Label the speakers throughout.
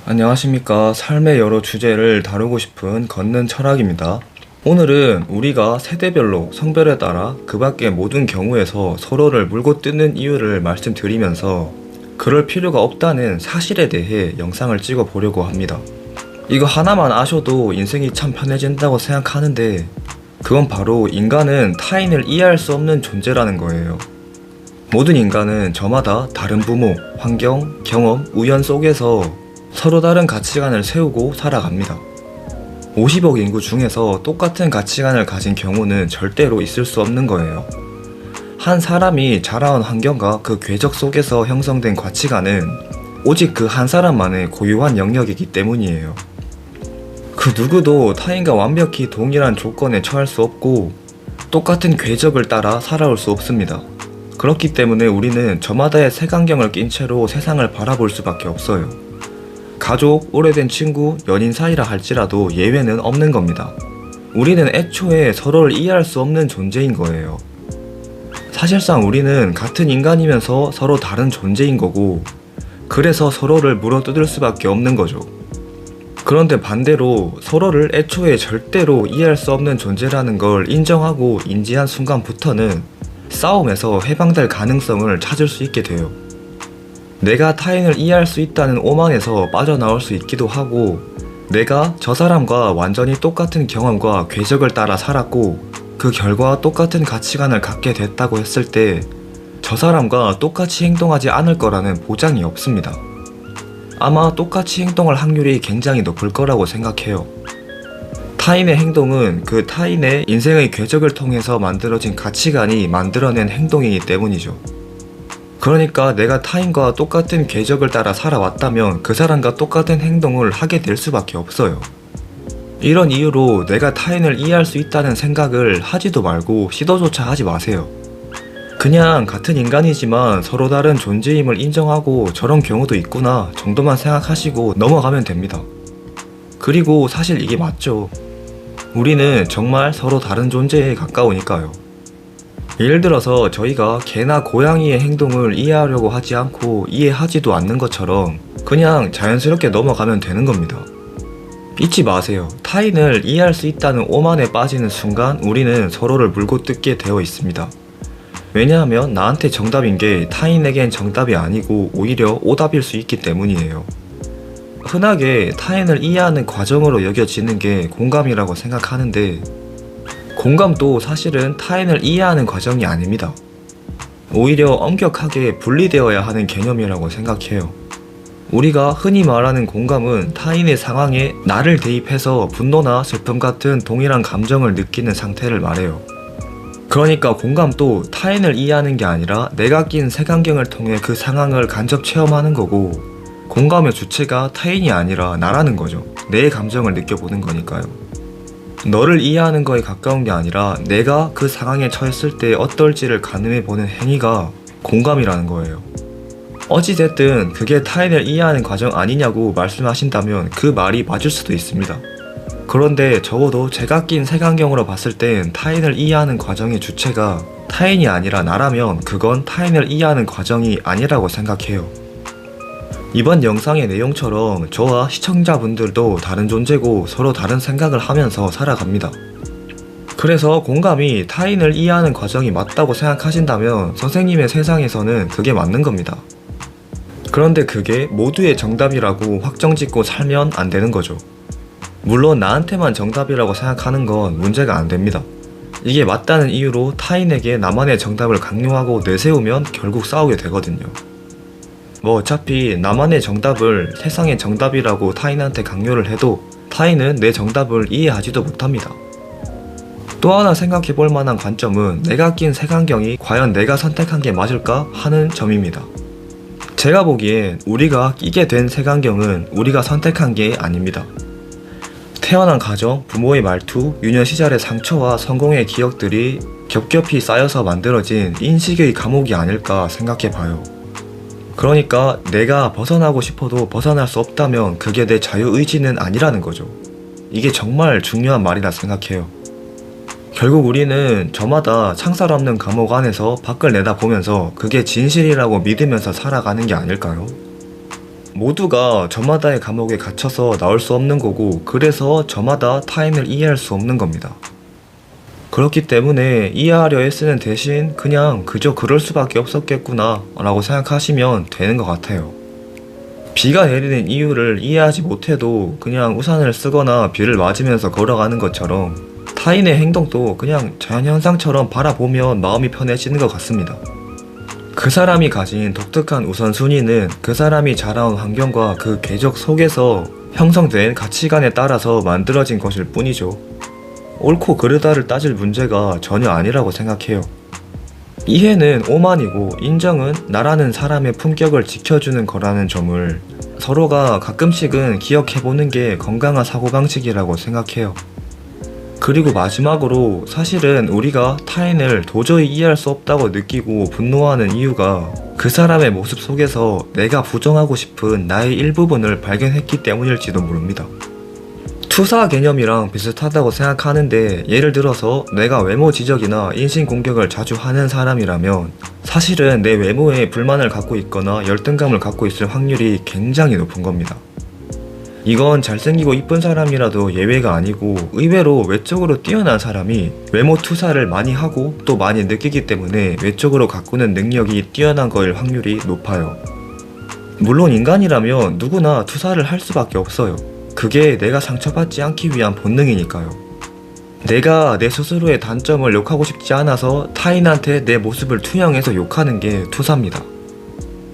Speaker 1: 안녕하십니까. 삶의 여러 주제를 다루고 싶은 걷는 철학입니다. 오늘은 우리가 세대별로 성별에 따라 그 밖의 모든 경우에서 서로를 물고 뜯는 이유를 말씀드리면서 그럴 필요가 없다는 사실에 대해 영상을 찍어 보려고 합니다. 이거 하나만 아셔도 인생이 참 편해진다고 생각하는데 그건 바로 인간은 타인을 이해할 수 없는 존재라는 거예요. 모든 인간은 저마다 다른 부모, 환경, 경험, 우연 속에서 서로 다른 가치관을 세우고 살아갑니다. 50억 인구 중에서 똑같은 가치관을 가진 경우는 절대로 있을 수 없는 거예요. 한 사람이 자라온 환경과 그 궤적 속에서 형성된 가치관은 오직 그 한 사람만의 고유한 영역이기 때문이에요. 그 누구도 타인과 완벽히 동일한 조건에 처할 수 없고 똑같은 궤적을 따라 살아올 수 없습니다. 그렇기 때문에 우리는 저마다의 색안경을 낀 채로 세상을 바라볼 수밖에 없어요. 가족, 오래된 친구, 연인 사이라 할지라도 예외는 없는 겁니다. 우리는 애초에 서로를 이해할 수 없는 존재인 거예요. 사실상 우리는 같은 인간이면서 서로 다른 존재인 거고, 그래서 서로를 물어뜯을 수밖에 없는 거죠. 그런데 반대로 서로를 애초에 절대로 이해할 수 없는 존재라는 걸 인정하고 인지한 순간부터는 싸움에서 해방될 가능성을 찾을 수 있게 돼요. 내가 타인을 이해할 수 있다는 오만에서 빠져나올 수 있기도 하고, 내가 저 사람과 완전히 똑같은 경험과 궤적을 따라 살았고 그 결과 똑같은 가치관을 갖게 됐다고 했을 때 저 사람과 똑같이 행동하지 않을 거라는 보장이 없습니다. 아마 똑같이 행동할 확률이 굉장히 높을 거라고 생각해요. 타인의 행동은 그 타인의 인생의 궤적을 통해서 만들어진 가치관이 만들어낸 행동이기 때문이죠. 그러니까 내가 타인과 똑같은 궤적을 따라 살아왔다면 그 사람과 똑같은 행동을 하게 될 수밖에 없어요. 이런 이유로 내가 타인을 이해할 수 있다는 생각을 하지도 말고 시도조차 하지 마세요. 그냥 같은 인간이지만 서로 다른 존재임을 인정하고 저런 경우도 있구나 정도만 생각하시고 넘어가면 됩니다. 그리고 사실 이게 맞죠. 우리는 정말 서로 다른 존재에 가까우니까요. 예를 들어서 저희가 개나 고양이의 행동을 이해하려고 하지 않고 이해하지도 않는 것처럼 그냥 자연스럽게 넘어가면 되는 겁니다. 잊지 마세요. 타인을 이해할 수 있다는 오만에 빠지는 순간 우리는 서로를 물고 뜯게 되어 있습니다. 왜냐하면 나한테 정답인 게 타인에겐 정답이 아니고 오히려 오답일 수 있기 때문이에요. 흔하게 타인을 이해하는 과정으로 여겨지는 게 공감이라고 생각하는데 공감도 사실은 타인을 이해하는 과정이 아닙니다. 오히려 엄격하게 분리되어야 하는 개념이라고 생각해요. 우리가 흔히 말하는 공감은 타인의 상황에 나를 대입해서 분노나 슬픔 같은 동일한 감정을 느끼는 상태를 말해요. 그러니까 공감도 타인을 이해하는 게 아니라 내가 낀 색안경을 통해 그 상황을 간접 체험하는 거고, 공감의 주체가 타인이 아니라 나라는 거죠. 내 감정을 느껴보는 거니까요. 너를 이해하는 거에 가까운 게 아니라 내가 그 상황에 처했을 때 어떨지를 가늠해보는 행위가 공감이라는 거예요. 어찌됐든 그게 타인을 이해하는 과정 아니냐고 말씀하신다면 그 말이 맞을 수도 있습니다. 그런데 적어도 제가 낀 색안경으로 봤을 땐 타인을 이해하는 과정의 주체가 타인이 아니라 나라면 그건 타인을 이해하는 과정이 아니라고 생각해요. 이번 영상의 내용처럼 저와 시청자분들도 다른 존재고 서로 다른 생각을 하면서 살아갑니다. 그래서 공감이 타인을 이해하는 과정이 맞다고 생각하신다면 선생님의 세상에서는 그게 맞는 겁니다. 그런데 그게 모두의 정답이라고 확정짓고 살면 안 되는 거죠. 물론 나한테만 정답이라고 생각하는 건 문제가 안 됩니다. 이게 맞다는 이유로 타인에게 나만의 정답을 강요하고 내세우면 결국 싸우게 되거든요. 어차피 나만의 정답을 세상의 정답이라고 타인한테 강요를 해도 타인은 내 정답을 이해하지도 못합니다. 또 하나 생각해 볼 만한 관점은 내가 낀 색안경이 과연 내가 선택한 게 맞을까 하는 점입니다. 제가 보기엔 우리가 끼게 된 색안경은 우리가 선택한 게 아닙니다. 태어난 가정, 부모의 말투, 유년 시절의 상처와 성공의 기억들이 겹겹이 쌓여서 만들어진 인식의 감옥이 아닐까 생각해봐요. 그러니까 내가 벗어나고 싶어도 벗어날 수 없다면 그게 내 자유의지는 아니라는 거죠. 이게 정말 중요한 말이라 생각해요. 결국 우리는 저마다 창살 없는 감옥 안에서 밖을 내다보면서 그게 진실이라고 믿으면서 살아가는 게 아닐까요? 모두가 저마다의 감옥에 갇혀서 나올 수 없는 거고, 그래서 저마다 타인을 이해할 수 없는 겁니다. 그렇기 때문에 이해하려 애쓰는 대신 그냥 그저 그럴 수밖에 없었겠구나 라고 생각하시면 되는 것 같아요. 비가 내리는 이유를 이해하지 못해도 그냥 우산을 쓰거나 비를 맞으면서 걸어가는 것처럼 타인의 행동도 그냥 자연현상처럼 바라보면 마음이 편해지는 것 같습니다. 그 사람이 가진 독특한 우선순위는 그 사람이 자라온 환경과 그 궤적 속에서 형성된 가치관에 따라서 만들어진 것일 뿐이죠. 옳고 그르다를 따질 문제가 전혀 아니라고 생각해요. 이해는 오만이고 인정은 나라는 사람의 품격을 지켜주는 거라는 점을 서로가 가끔씩은 기억해보는 게 건강한 사고방식이라고 생각해요. 그리고 마지막으로 사실은 우리가 타인을 도저히 이해할 수 없다고 느끼고 분노하는 이유가 그 사람의 모습 속에서 내가 부정하고 싶은 나의 일부분을 발견했기 때문일지도 모릅니다. 투사 개념이랑 비슷하다고 생각하는데, 예를 들어서 내가 외모 지적이나 인신공격을 자주 하는 사람이라면 사실은 내 외모에 불만을 갖고 있거나 열등감을 갖고 있을 확률이 굉장히 높은 겁니다. 이건 잘생기고 이쁜 사람이라도 예외가 아니고 의외로 외적으로 뛰어난 사람이 외모 투사를 많이 하고 또 많이 느끼기 때문에 외적으로 가꾸는 능력이 뛰어난 거일 확률이 높아요. 물론 인간이라면 누구나 투사를 할 수밖에 없어요. 그게 내가 상처받지 않기 위한 본능이니까요. 내가 내 스스로의 단점을 욕하고 싶지 않아서 타인한테 내 모습을 투영해서 욕하는 게 투사입니다.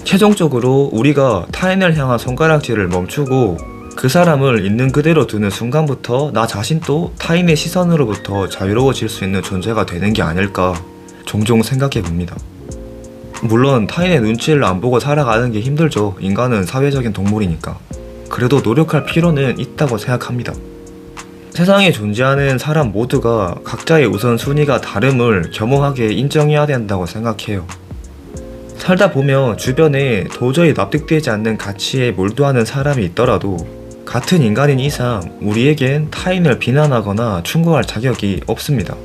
Speaker 1: 최종적으로 우리가 타인을 향한 손가락질을 멈추고 그 사람을 있는 그대로 두는 순간부터 나 자신도 타인의 시선으로부터 자유로워질 수 있는 존재가 되는 게 아닐까 종종 생각해 봅니다. 물론 타인의 눈치를 안 보고 살아가는 게 힘들죠. 인간은 사회적인 동물이니까. 그래도 노력할 필요는 있다고 생각합니다. 세상에 존재하는 사람 모두가 각자의 우선순위가 다름을 겸허하게 인정해야 된다고 생각해요. 살다 보면 주변에 도저히 납득되지 않는 가치에 몰두하는 사람이 있더라도 같은 인간인 이상 우리에겐 타인을 비난하거나 충고할 자격이 없습니다.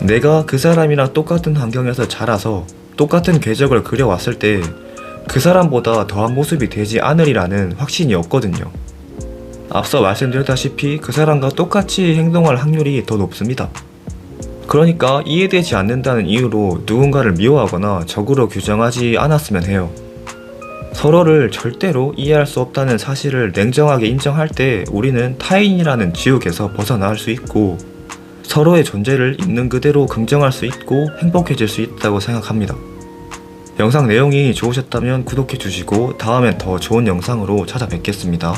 Speaker 1: 내가 그 사람이랑 똑같은 환경에서 자라서 똑같은 궤적을 그려왔을 때 그 사람보다 더한 모습이 되지 않으리라는 확신이 없거든요. 앞서 말씀드렸다시피 그 사람과 똑같이 행동할 확률이 더 높습니다. 그러니까 이해되지 않는다는 이유로 누군가를 미워하거나 적으로 규정하지 않았으면 해요. 서로를 절대로 이해할 수 없다는 사실을 냉정하게 인정할 때 우리는 타인이라는 지옥에서 벗어날 수 있고 서로의 존재를 있는 그대로 긍정할 수 있고 행복해질 수 있다고 생각합니다. 영상 내용이 좋으셨다면 구독해주시고 다음엔 더 좋은 영상으로 찾아뵙겠습니다.